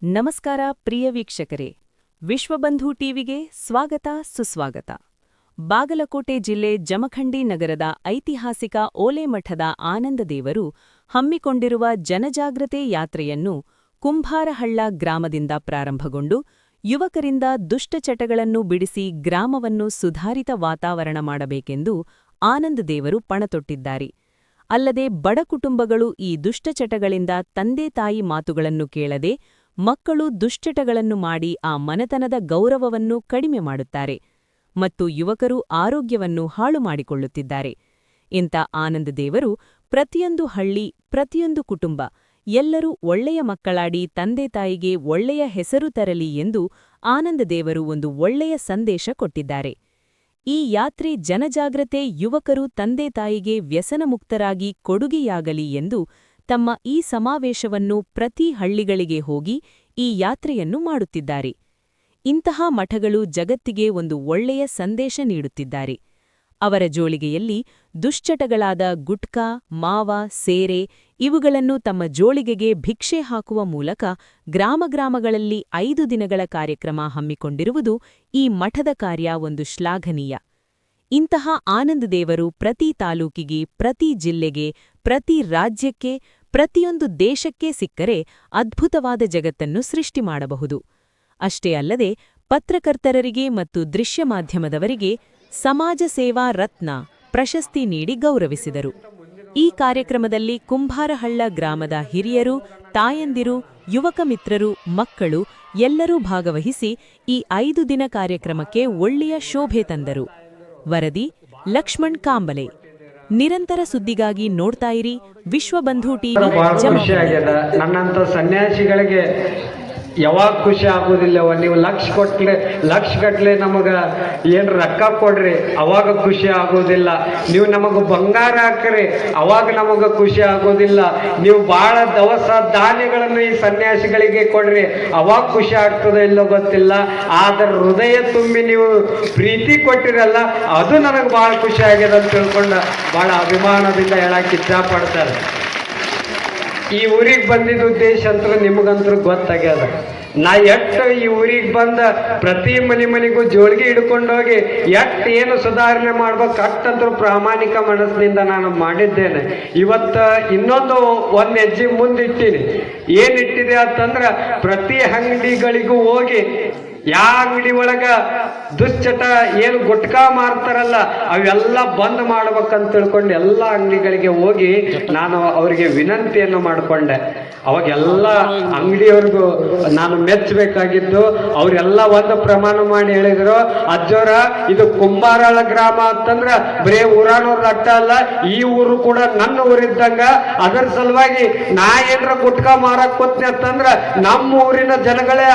ನಮಸ್ಕಾರ ಪ್ರಿಯ ವೀಕ್ಷಕರೇ, ವಿಶ್ವಬಂಧು ಟಿವಿಗೆ ಸ್ವಾಗತ ಸುಸ್ವಾಗತ. ಬಾಗಲಕೋಟೆ ಜಿಲ್ಲೆ ಜಮಖಂಡಿ ನಗರದ ಐತಿಹಾಸಿಕ ಓಲೆಮಠದ ಆನಂದದೇವರು ಹಮ್ಮಿಕೊಂಡಿರುವ ಜನಜಾಗೃತೆ ಯಾತ್ರೆಯನ್ನು ಕುಂಬಾರಹಳ್ಳ ಗ್ರಾಮದಿಂದ ಪ್ರಾರಂಭಗೊಂಡು ಯುವಕರಿಂದ ದುಷ್ಟಚಟಗಳನ್ನು ಬಿಡಿಸಿ ಗ್ರಾಮವನ್ನು ಸುಧಾರಿತ ವಾತಾವರಣ ಮಾಡಬೇಕೆಂದು ಆನಂದದೇವರು ಪಣತೊಟ್ಟಿದ್ದಾರೆ. ಅಲ್ಲದೆ ಬಡ ಕುಟುಂಬಗಳು ಈ ದುಷ್ಟಚಟಗಳಿಂದ ತಂದೆ ತಾಯಿ ಮಾತುಗಳನ್ನು ಕೇಳದೆ ಮಕ್ಕಳು ದುಶ್ಚಟಗಳನ್ನು ಮಾಡಿ ಆ ಮನೆತನದ ಗೌರವವನ್ನು ಕಡಿಮೆ ಮಾಡುತ್ತಾರೆ ಮತ್ತು ಯುವಕರು ಆರೋಗ್ಯವನ್ನು ಹಾಳು ಮಾಡಿಕೊಳ್ಳುತ್ತಿದ್ದಾರೆ. ಇಂಥ ಆನಂದದೇವರು ಪ್ರತಿಯೊಂದು ಹಳ್ಳಿ, ಪ್ರತಿಯೊಂದು ಕುಟುಂಬ ಎಲ್ಲರೂ ಒಳ್ಳೆಯ ಮಕ್ಕಳಾಡಿ ತಂದೆ ತಾಯಿಗೆ ಒಳ್ಳೆಯ ಹೆಸರು ತರಲಿ ಎಂದು ಆನಂದದೇವರು ಒಂದು ಒಳ್ಳೆಯ ಸಂದೇಶ ಕೊಟ್ಟಿದ್ದಾರೆ. ಈ ಯಾತ್ರೆ ಜನಜಾಗ್ರತೆ ಯುವಕರು ತಂದೆ ತಾಯಿಗೆ ವ್ಯಸನಮುಕ್ತರಾಗಿ ಕೊಡುಗೆಯಾಗಲಿ ಎಂದು ತಮ್ಮ ಈ ಸಮಾವೇಶವನ್ನು ಪ್ರತಿ ಹಳ್ಳಿಗಳಿಗೆ ಹೋಗಿ ಈ ಯಾತ್ರೆಯನ್ನು ಮಾಡುತ್ತಿದ್ದಾರೆ. ಇಂತಹ ಮಠಗಳು ಜಗತ್ತಿಗೆ ಒಂದು ಒಳ್ಳೆಯ ಸಂದೇಶ ನೀಡುತ್ತಿದ್ದಾರೆ. ಅವರ ಜೋಳಿಗೆಯಲ್ಲಿ ದುಶ್ಚಟಗಳಾದ ಗುಟ್ಕಾ, ಮಾವ, ಸೇರೆ ಇವುಗಳನ್ನು ತಮ್ಮ ಜೋಳಿಗೆಗೆ ಭಿಕ್ಷೆ ಹಾಕುವ ಮೂಲಕ ಗ್ರಾಮಗಳಲ್ಲಿ 5 ದಿನಗಳ ಕಾರ್ಯಕ್ರಮ ಹಮ್ಮಿಕೊಂಡಿರುವುದು ಈ ಮಠದ ಕಾರ್ಯ ಒಂದು ಶ್ಲಾಘನೀಯ. ಇಂತಹ ಆನಂದದೇವರು ಪ್ರತಿ ತಾಲೂಕಿಗೆ, ಪ್ರತಿ ಜಿಲ್ಲೆಗೆ, ಪ್ರತಿ ರಾಜ್ಯಕ್ಕೆ, ಪ್ರತಿಯೊಂದು ದೇಶಕ್ಕೆ ಸಿಕ್ಕರೆ ಅದ್ಭುತವಾದ ಜಗತ್ತನ್ನು ಸೃಷ್ಟಿ ಮಾಡಬಹುದು. ಅಷ್ಟೇ ಅಲ್ಲದೆ ಪತ್ರಕರ್ತರಿಗೆ ಮತ್ತು ದೃಶ್ಯ ಮಾಧ್ಯಮದವರಿಗೆ ಸಮಾಜ ಸೇವಾ ರತ್ನ ಪ್ರಶಸ್ತಿ ನೀಡಿ ಗೌರವಿಸಿದರು. ಈ ಕಾರ್ಯಕ್ರಮದಲ್ಲಿ ಕುಂಬಾರಹಳ್ಳ ಗ್ರಾಮದ ಹಿರಿಯರು, ತಾಯಂದಿರು, ಯುವಕ ಮಿತ್ರರು, ಮಕ್ಕಳು ಎಲ್ಲರೂ ಭಾಗವಹಿಸಿ ಈ 5 ದಿನ ಕಾರ್ಯಕ್ರಮಕ್ಕೆ ಒಳ್ಳೆಯ ಶೋಭೆ ತಂದರು. ವರದಿ ಲಕ್ಷ್ಮಣ್ ಕಾಂಬಲೆ. ನಿರಂತರ ಸುದ್ದಿಗಾಗಿ ನೋಡ್ತಾ ಇರಿ ವಿಶ್ವಬಂಧು ಟಿವಿ. ನನ್ನಂತ ಸನ್ಯಾಸಿಗಳಿಗೆ ಯಾವಾಗ ಖುಷಿ ಆಗೋದಿಲ್ಲವ, ನೀವು ಲಕ್ಷ ಗಟ್ಲೆ ನಮಗ ಏನು ರೊಕ್ಕ ಕೊಡ್ರಿ ಅವಾಗ ಖುಷಿ ಆಗೋದಿಲ್ಲ. ನೀವು ನಮಗ ಬಂಗಾರ ಹಾಕ್ರಿ ಅವಾಗ ನಮಗ ಖುಷಿ ಆಗೋದಿಲ್ಲ. ನೀವು ಭಾಳ ದವಸ ಧಾನ್ಯಗಳನ್ನು ಈ ಸನ್ಯಾಸಿಗಳಿಗೆ ಕೊಡ್ರಿ ಅವಾಗ ಖುಷಿ ಆಗ್ತದೆ ಇಲ್ಲೋ ಗೊತ್ತಿಲ್ಲ. ಆದ್ರೆ ಹೃದಯ ತುಂಬಿ ನೀವು ಪ್ರೀತಿ ಕೊಟ್ಟಿರಲ್ಲ ಅದು ನನಗೆ ಭಾಳ ಖುಷಿ ಆಗ್ಯದ ಅಂತ ತಿಳ್ಕೊಂಡು ಭಾಳ ಅಭಿಮಾನದಿಂದ ಹೇಳಕ್ಕೆ ಇಷ್ಟಪಡ್ತಾರೆ. ಈ ಊರಿಗೆ ಬಂದಿದ್ದ ಉದ್ದೇಶ ಅಂತೂ ನಿಮಗಂತೂ ಗೊತ್ತಾಗ್ಯದ. ನಾ ಎಷ್ಟು ಈ ಊರಿಗೆ ಬಂದ ಪ್ರತಿ ಮನೆಗೂ ಜೋಳಿಗೆ ಹಿಡ್ಕೊಂಡೋಗಿ ಏನು ಸುಧಾರಣೆ ಮಾಡ್ಬೇಕು ಅಷ್ಟಂತೂ ಪ್ರಾಮಾಣಿಕ ಮನಸ್ಸಿನಿಂದ ನಾನು ಮಾಡಿದ್ದೇನೆ. ಇವತ್ತು ಇನ್ನೊಂದು ಒಂದು ಹೆಜ್ಜೆ ಮುಂದಿಟ್ಟಿನಿ. ಏನಿಟ್ಟಿದೆ ಅಂತಂದ್ರೆ ಪ್ರತಿ ಅಂಗಡಿಗಳಿಗೂ ಹೋಗಿ ಯಾವ ಅಂಗಡಿ ಒಳಗ ದುಶ್ಚಟ ಏನು ಗುಟ್ಕಾ ಮಾರ್ತಾರಲ್ಲ ಅವೆಲ್ಲ ಬಂದ್ ಮಾಡ್ಬೇಕಂತ ತಿಳ್ಕೊಂಡು ಎಲ್ಲ ಅಂಗಡಿಗಳಿಗೆ ಹೋಗಿ ನಾನು ಅವರಿಗೆ ವಿನಂತಿಯನ್ನು ಮಾಡಿಕೊಂಡೆ. ಅವಾಗೆಲ್ಲ ಅಂಗಡಿಯವ್ರಿಗೂ ನಾನು ಮೆಚ್ಚಬೇಕಾಗಿದ್ದು ಅವರೆಲ್ಲ ಒಂದು ಪ್ರಮಾಣ ಮಾಡಿ ಹೇಳಿದ್ರು, ಅಜ್ಜೋರ ಇದು ಕುಂಬಾರಹಳ್ಳ ಗ್ರಾಮ ಅಂತಂದ್ರ ಬರೇ ಊರಾನವ್ರ ಅಟ್ಟ ಅಲ್ಲ, ಈ ಊರು ಕೂಡ ನನ್ನ ಊರಿದ್ದಂಗ. ಅದರ ಸಲುವಾಗಿ ನಾ ಏನ್ರ ಗುಟ್ಕಾ ಮಾರಕ್ ಕೂತ್ನಿ ಅಂತಂದ್ರ ನಮ್ಮ ಊರಿನ ಜನಗಳೇ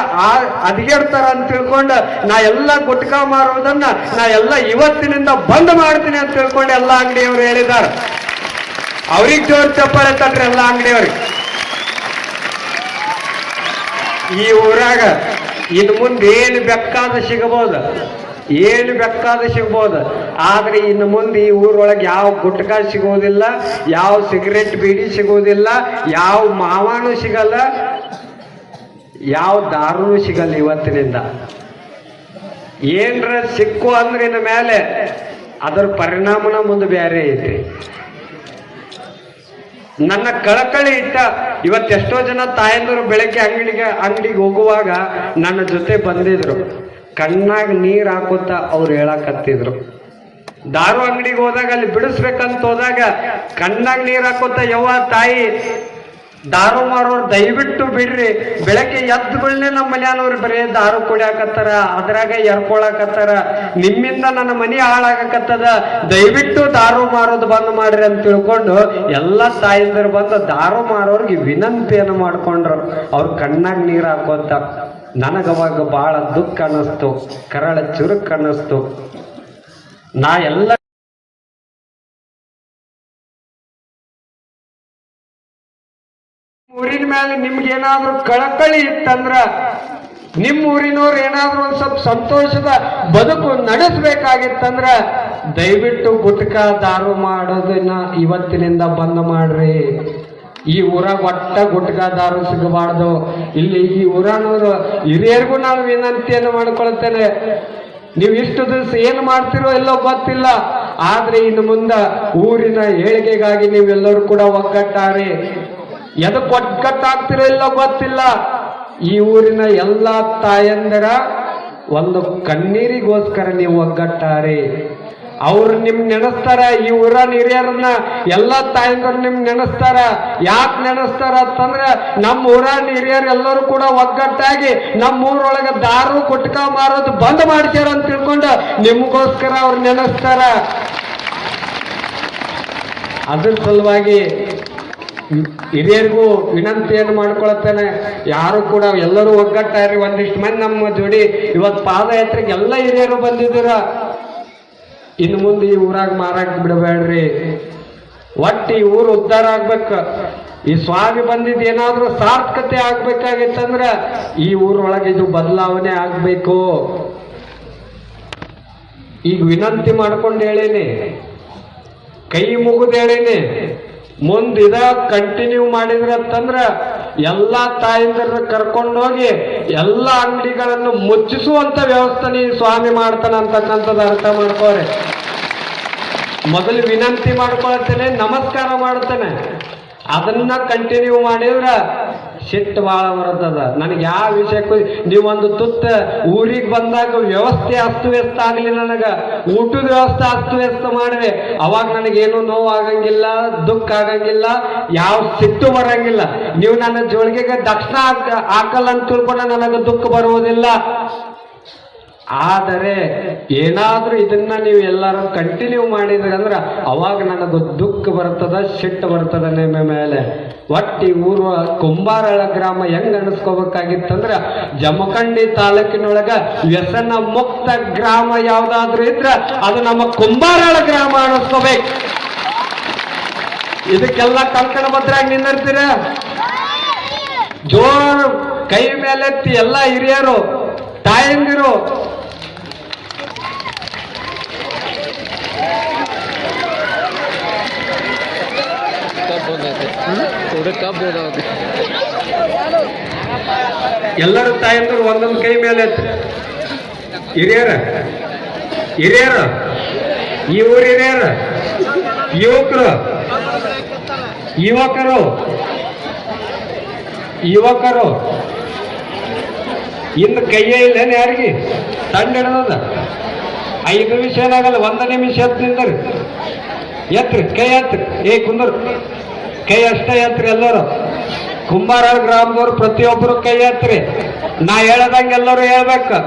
ಅದಿಗೆಡ್ತಾರ ಅಂತ ತಿಳ್ಕೊಂಡು ನಾ ಎಲ್ಲ ಗುಟ್ಕಾ ಮಾರುವುದನ್ನ ನಾ ಎಲ್ಲ ಇವತ್ತಿನಿಂದ ಬಂದ್ ಮಾಡ್ತೀನಿ ಅಂತ ತಿಳ್ಕೊಂಡು ಎಲ್ಲ ಅಂಗಡಿಯವರು ಹೇಳಿದಾರ. ಅವ್ರಿಗೆ ಜೋರ್ ಚಪ್ಪಾಳೆ ತಟ್ರಿ ಎಲ್ಲ ಅಂಗಡಿಯವ್ರಿಗೆ. ಈ ಊರಾಗ ಇನ್ನು ಮುಂದೆ ಏನು ಬೇಕಾದ ಸಿಗಬಹುದು, ಆದ್ರೆ ಇನ್ನು ಮುಂದೆ ಈ ಊರೊಳಗೆ ಯಾವ ಗುಟ್ಕಾ ಸಿಗೋದಿಲ್ಲ, ಯಾವ ಸಿಗರೆಟ್ ಬೀಡಿ ಸಿಗೋದಿಲ್ಲ, ಯಾವ ಮಾವಾನು ಸಿಗಲ್ಲ, ಯಾವ ದಾರುನು ಸಿಗಲ್ಲ. ಇವತ್ತಿನಿಂದ ಏನ್ರ ಸಿಕ್ಕು ಅಂದ್ರೆ ಇನ್ನು ಮೇಲೆ ಅದರ ಪರಿಣಾಮನ ಮುಂದೆ ಬೇರೆ ಐತಿ. ನನ್ನ ಕಳಕಳಿ ಇಟ್ಟ ಇವತ್ತೆಷ್ಟೋ ಜನ ತಾಯಂದರು ಬೆಳಗ್ಗೆ ಅಂಗಡಿಗೆ ಹೋಗುವಾಗ ನನ್ನ ಜೊತೆ ಬಂದಿದ್ರು. ಕಣ್ಣಾಗ ನೀರು ಹಾಕೋತ ಅವ್ರು ಹೇಳಕತ್ತಿದ್ರು. ದಾರು ಅಂಗಡಿಗೆ ಹೋದಾಗ ಅಲ್ಲಿ ಬಿಡಿಸ್ಬೇಕಂತ ಹೋದಾಗ ಕಣ್ಣಾಗ ನೀರು ಹಾಕೋತ ಯವ್ವ ತಾಯಿ ದಾರು ಮಾರೋರು ದಯವಿಟ್ಟು ಬಿಡ್ರಿ, ಬೆಳಗ್ಗೆ ಎದ್ದುಗಳನ್ನೇ ನಮ್ಮ ಮನೆಯವ್ರು ಬರೀ ದಾರು ಕುಡಿಯಾಕತ್ತಾರ, ಅದ್ರಾಗ ಎರ್ಕೊಳಕತ್ತಾರ, ನಿಮ್ಮಿಂದ ನನ್ನ ಮನೆ ಹಾಳಾಗಕತ್ತದ, ದಯವಿಟ್ಟು ದಾರು ಮಾರೋದು ಬಂದ್ ಮಾಡ್ರಿ ಅಂತ ತಿಳ್ಕೊಂಡು ಎಲ್ಲ ತಾಯಿಂದರು ಬಂದು ದಾರು ಮಾರೋರ್ಗೆ ವಿನಂತಿಯನ್ನು ಮಾಡ್ಕೊಂಡ್ರು. ಅವ್ರ ಕಣ್ಣಾಗ ನೀರು ಹಾಕೋತ ನನಗವಾಗ ಬಹಳ ದುಃಖ ಅನ್ನಿಸ್ತು, ಕರಳ ಚುರುಕ್ ಅನ್ನಿಸ್ತು. ನಾ ಎಲ್ಲ ಊರಿನ ಮೇಲೆ ನಿಮ್ಗೇನಾದ್ರೂ ಕಳಕಳಿ ಇತ್ತಂದ್ರ, ನಿಮ್ಮ ಊರಿನವ್ರು ಏನಾದ್ರೂ ಒಂದ್ ಸ್ವಲ್ಪ ಸಂತೋಷದ ಬದುಕು ನಡೆಸಬೇಕಾಗಿತ್ತಂದ್ರ ದಯವಿಟ್ಟು ಗುಟ್ಕಾ ದಾರು ಮಾಡೋದನ್ನ ಇವತ್ತಿನಿಂದ ಬಂದ್ ಮಾಡ್ರಿ. ಈ ಊರಾಗ ಒಟ್ಟ ಗುಟ್ಕಾದಾರು ಸಿಗಬಾರ್ದು. ಇಲ್ಲಿ ಈ ಊರನವರು ಹಿರಿಯರಿಗೂ ನಾನು ವಿನಂತಿಯನ್ನು ಮಾಡ್ಕೊಳ್ತೇನೆ, ನೀವು ಇಷ್ಟು ದಿವಸ ಏನು ಮಾಡ್ತಿರೋ ಎಲ್ಲೋ ಗೊತ್ತಿಲ್ಲ, ಆದ್ರೆ ಇನ್ನು ಮುಂದೆ ಊರಿನ ಏಳಿಗೆಗಾಗಿ ನೀವೆಲ್ಲರೂ ಕೂಡ ಒಗ್ಗಟ್ಟಾರಿ. ಎದಕ್ಕೆ ಒಗ್ಗಟ್ಟಾಗ್ತಿರೋ ಎಲ್ಲೋ ಗೊತ್ತಿಲ್ಲ. ಈ ಊರಿನ ಎಲ್ಲ ತಾಯಂದರ ಒಂದು ಕಣ್ಣೀರಿಗೋಸ್ಕರ ನೀವು ಒಗ್ಗಟ್ಟಾರಿ. ಅವ್ರು ನಿಮ್ ನೆನೆಸ್ತಾರ, ಈ ಊರನ ಹಿರಿಯರನ್ನ ಎಲ್ಲ ತಾಯಂದರು ನಿಮ್ ನೆನೆಸ್ತಾರ. ಯಾಕೆ ನೆನೆಸ್ತಾರ ಅಂತಂದ್ರೆ ನಮ್ಮ ಊರನ ಹಿರಿಯರು ಎಲ್ಲರೂ ಕೂಡ ಒಗ್ಗಟ್ಟಾಗಿ ನಮ್ಮ ಊರೊಳಗೆ ದಾರು ಗುಟ್ಕಾ ಮಾರೋದು ಬಂದ್ ಮಾಡ್ಸ್ಯಾರ ಅಂತ ತಿಳ್ಕೊಂಡು ನಿಮ್ಗೋಸ್ಕರ ಅವ್ರು ನೆನೆಸ್ತಾರ. ಅದ್ರ ಸಲುವಾಗಿ ಹಿರಿಯರಿಗೂ ವಿನಂತಿಯನ್ನು ಮಾಡ್ಕೊಳ್ತೇನೆ, ಯಾರು ಕೂಡ ಎಲ್ಲರೂ ಒಗ್ಗಟ್ಟಾರಿ. ಒಂದಿಷ್ಟು ಮಂದಿ ನಮ್ಮ ಜೋಡಿ ಇವತ್ತು ಪಾದಯಾತ್ರೆಗೆ ಎಲ್ಲ ಹಿರಿಯರು ಬಂದಿದ್ದೀರ. ಇನ್ನು ಮುಂದೆ ಈ ಊರಾಗ ಮಾರಾಕ್ ಬಿಡಬೇಡ್ರಿ. ಒಟ್ಟು ಈ ಊರು ಉದ್ಧಾರ ಆಗ್ಬೇಕು. ಈ ಸ್ವಾಮಿ ಬಂದಿದ್ದು ಏನಾದ್ರೂ ಸಾರ್ಥಕತೆ ಆಗ್ಬೇಕಾಗಿತ್ತಂದ್ರ ಈ ಊರೊಳಗೆ ಇದು ಬದಲಾವಣೆ ಆಗ್ಬೇಕು. ಈಗ ವಿನಂತಿ ಮಾಡ್ಕೊಂಡು ಹೇಳೇನಿ, ಕೈ ಮುಗಿದು ಹೇಳೇನಿ, ಮುಂದಿದ ಕಂಟಿನ್ಯೂ ಮಾಡಿದ್ರಂತಂದ್ರ ಎಲ್ಲಾ ತಾಯಂದಿರ ಕರ್ಕೊಂಡೋಗಿ ಎಲ್ಲ ಅಂಗಡಿಗಳನ್ನು ಮುಚ್ಚಿಸುವಂತ ವ್ಯವಸ್ಥೆ ಈ ಸ್ವಾಮಿ ಮಾಡ್ತಾನ ಅಂತಕ್ಕಂಥದ್ದು ಅರ್ಥ ಮಾಡ್ಕೋರೆ. ಮೊದಲು ವಿನಂತಿ ಮಾಡ್ಕೊಳ್ತೇನೆ, ನಮಸ್ಕಾರ ಮಾಡ್ತೇನೆ, ಅದನ್ನ ಕಂಟಿನ್ಯೂ ಮಾಡಿದ್ರ ಸಿಟ್ಟು ಭಾಳ ಬರ್ತದ. ನನಗೆ ಯಾವ ವಿಷಯಕ್ಕೂ ನೀವೊಂದು ತುತ್ತ ಊರಿಗೆ ಬಂದಾಗ ವ್ಯವಸ್ಥೆ ಅಸ್ತವ್ಯಸ್ತ ಆಗಲಿ, ನನಗೆ ಊಟದ ವ್ಯವಸ್ಥೆ ಅಸ್ತವ್ಯಸ್ತ ಮಾಡಿದೆ, ಅವಾಗ ನನಗೇನು ನೋವು ಆಗಂಗಿಲ್ಲ, ದುಃಖ ಆಗಂಗಿಲ್ಲ, ಯಾವ ಸಿಟ್ಟು ಬರಂಗಿಲ್ಲ. ನೀವು ನನ್ನ ಜೋಳಿಗೆಗೆ ದಕ್ಷಿಣ ಹಾಕಲ್ಲ ಅಂತ ತಿಳ್ಕೊಂಡ ನನಗೆ ದುಃಖ ಬರುವುದಿಲ್ಲ. ಆದರೆ ಏನಾದ್ರೂ ಇದನ್ನ ನೀವು ಎಲ್ಲರೂ ಕಂಟಿನ್ಯೂ ಮಾಡಿದ್ರಿ ಅಂದ್ರೆ ಅವಾಗ ನನಗೆ ದುಃಖ ಬರ್ತದ, ಸಿಟ್ಟು ಬರ್ತದ ನಿಮ್ಮ ಮೇಲೆ. ಒಟ್ಟಿ ಊರು ಕುಂಬಾರಳ ಗ್ರಾಮ ಹೆಂಗ್ ಅನಿಸ್ಕೋಬೇಕಾಗಿತ್ತಂದ್ರ ಜಮಖಂಡಿ ತಾಲೂಕಿನೊಳಗ ವ್ಯಸನ ಮುಕ್ತ ಗ್ರಾಮ ಯಾವ್ದಾದ್ರು ಇದ್ರ ಅದು ನಮ್ಮ ಕುಂಬಾರಳ ಗ್ರಾಮ ಅನಿಸ್ಕೋಬೇಕು. ಇದಕ್ಕೆಲ್ಲ ಕಂಕಣ ಭದ್ರಾಗಿ ನಿಂದಿರ್ತೀರ. ಜೋರು ಕೈ ಮೇಲೆತ್ತಿ ಎಲ್ಲ ಹಿರಿಯರು ತಾಯಂದಿರು ಎಲ್ಲರೂ ತಾಯಂದಿರು ಒಂದೊಂದು ಕೈ ಮೇಲೆ ಹಿರಿಯರ ಹಿರಿಯರು ಈ ಊರು ಹಿರಿಯರು ಯುವಕರು ಯುವಕರು ಯುವಕರು ಇನ್ನು ಕೈಯೇ ಇಲ್ಲೇನು ಯಾರಿಗೆ ತಂಡ ಹಿಡ್ದದ 5 ನಿಮಿಷ ಏನಾಗಲ್ಲ, 1 ನಿಮಿಷ ನಿಂದ್ರಿ, ಎತ್ರಿ ಕೈ ಎತ್ರಿ, ಕುಂದರು ಕೈ ಅಷ್ಟೇ ಎತ್ರಿ. ಎಲ್ಲರೂ ಕುಂಬಾರ ಗ್ರಾಮದವ್ರು ಪ್ರತಿಯೊಬ್ಬರು ಕೈ ಎತ್ರಿ. ನಾ ಹೇಳದಂಗೆ ಎಲ್ಲರೂ ಹೇಳ್ಬೇಕು.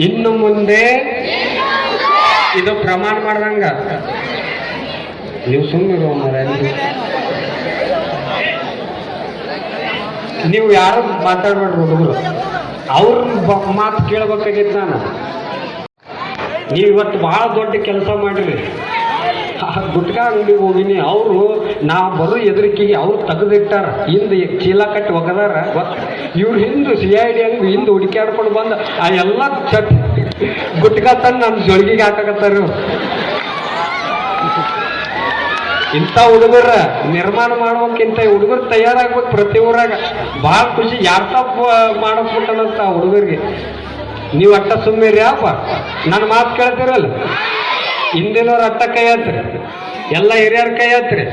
ಇನ್ನು ಮುಂದೆ ಇದು ಪ್ರಮಾಣ ಮಾಡ್ದಂಗ ನೀವು ಸುಮ್ಮನೆ ನೀವು ಯಾರು ಮಾತಾಡ್ಬೇಡ್ರಿ ಹುಡುಗರು, ಅವ್ರ ಮಾತು ಕೇಳ್ಬೇಕಾಗಿತ್ತು. ನಾನು ನೀವು ಇವತ್ತು ಭಾಳ ದೊಡ್ಡ ಕೆಲಸ ಮಾಡಿರಿ. ಗುಟ್ಕಾ ಅಂಗಡಿಗೆ ಹೋಗಿನಿ, ಅವರು ನಾವು ಬರೋ ಎದುರಿಕೆಗೆ ಅವ್ರು ತೆಗೆದಿಟ್ಟಾರ, ಹಿಂದೆ ಚೀಲ ಕಟ್ಟಿ ಒಗದಾರ. ಇವ್ರು ಹಿಂದೆ CID ಹಂಗೆ ಹಿಂದೆ ಹುಡುಕ್ಯಾಡ್ಕೊಂಡು ಬಂದು ಆ ಎಲ್ಲ ಗುಟ್ಕಾ ತಂದು ನಮ್ಮ ಜೊಳಗಿಗೆ ಹಾಕಕತ್ತಾರ. ಇಂಥ ಹುಡುಗರ ನಿರ್ಮಾಣ ಮಾಡ್ಬೇಕಿಂತ ಹುಡುಗರು ತಯಾರಾಗ್ಬೇಕು ಪ್ರತಿ ಊರಾಗ. ಭಾಳ ಖುಷಿ. ಯಾರು ತಪ್ಪು ಮಾಡಿಸ್ಬಿಟ್ಟನಂತ ಹುಡುಗರಿಗೆ ನೀವು ಅಟ್ಟ ಸುಮ್ಮಿರಿ ಅಪ್ಪ. ನನ್ನ ಮಾತು ಕೇಳ್ತಿರಲ್ಲ, ಹಿಂದಿನವ್ರ ಅಟ್ಟ ಕೈ ಹತ್ರಿ, ಎಲ್ಲ ಹಿರಿಯರ ಕೈ ಹತ್ರಿ.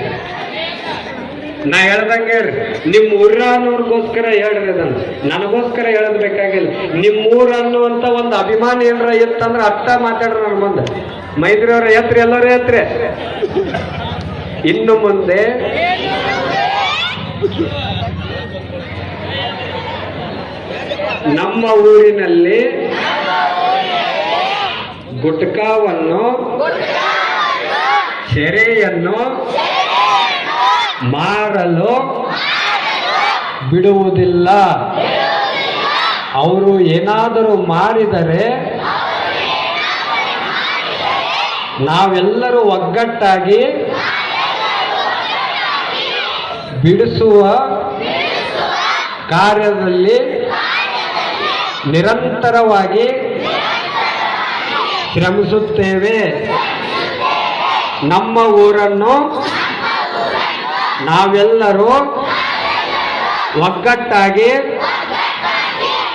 ನಾ ಹೇಳ್ದಂಗೆ ಹೇಳ್ರಿ, ನಿಮ್ಮ ಊರ ಅನ್ನೋರ್ಗೋಸ್ಕರ ಹೇಳ್ರಿ, ಅದನ್ನು ನನಗೋಸ್ಕರ ಹೇಳೋದು ಬೇಕಾಗಿಲ್ಲ. ನಿಮ್ಮ ಊರು ಅನ್ನುವಂಥ ಒಂದು ಅಭಿಮಾನ ಏನಾರ ಇತ್ತಂದ್ರೆ ಅಟ್ಟ ಮಾತಾಡ್ರಿ. ನನ್ನ ಮುಂದೆ ಮೈದ್ರಿಯವ್ರ ಎತ್ರಿ, ಎಲ್ಲರೂ ಎತ್ರಿ. ಇನ್ನು ಮುಂದೆ ನಮ್ಮ ಊರಿನಲ್ಲಿ ಗುಟ್ಕಾವನ್ನು ಸೆರೆಯನ್ನು ಮಾರಲು ಬಿಡುವುದಿಲ್ಲ. ಅವರು ಏನಾದರೂ ಮಾಡಿದರೆ ನಾವೆಲ್ಲರೂ ಒಗ್ಗಟ್ಟಾಗಿ ಬಿಡಿಸುವ ಕಾರ್ಯದಲ್ಲಿ ನಿರಂತರವಾಗಿ ಶ್ರಮಿಸುತ್ತೇವೆ. ನಮ್ಮ ಊರನ್ನು ನಾವೆಲ್ಲರೂ ಒಗ್ಗಟ್ಟಾಗಿ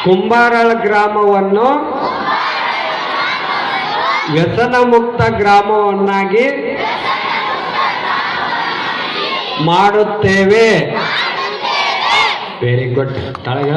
ಕುಂಬಾರಳ ಗ್ರಾಮವನ್ನು ವ್ಯಸನ ಮುಕ್ತ ಗ್ರಾಮವನ್ನಾಗಿ ಮಾಡುತ್ತೇವೆ. Very good. ತಳಗ